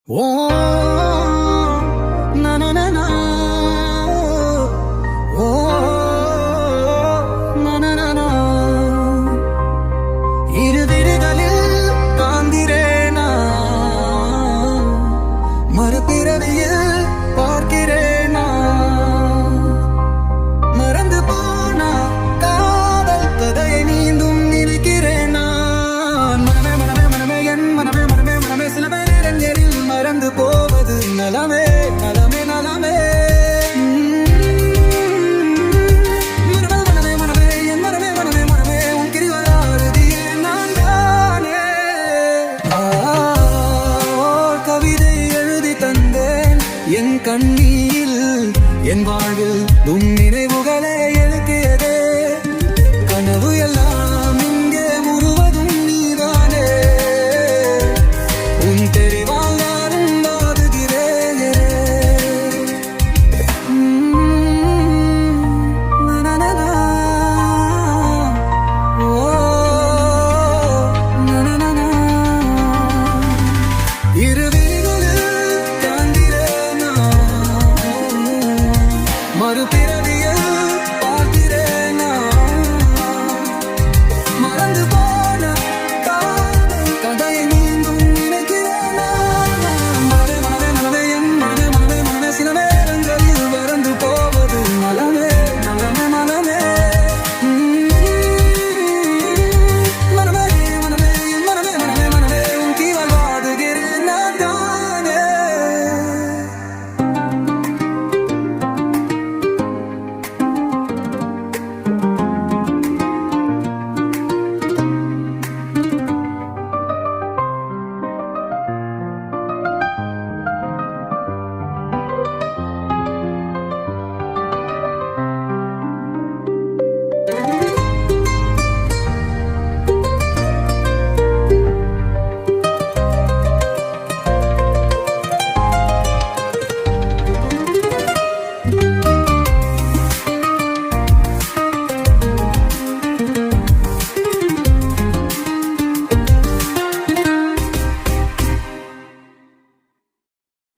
Oh, na na na na. Oh, na na na na. இருவிழிகளில் காண்கிறேனா, மறுபிறவியில் பார்க்கிறேனா, மறந்து போனா காதல் கதையை மீண்டும் நினைக்கிறேனா. மனமே மனமே மனமே என் மனமே மனமே மனமே சில நேரங்களில் மறந்து போவது நலமே நலமே நலமே. மனமே மனமே என் மனமே மனமே மனமே உன் கிரிவலாரதியே நான் தானே. கவிதை எழுதி தந்தேன் என் கண்ணீரில், என் வாழ்வில் உன் நினைவுகளே எழுதியதே. கனவு எல்லாம் இங்கே முழுவதும் நீதானே. உன் தெரிவால் நானும் வாடுகிறேன். நனநனா. ஓ, நனநனா.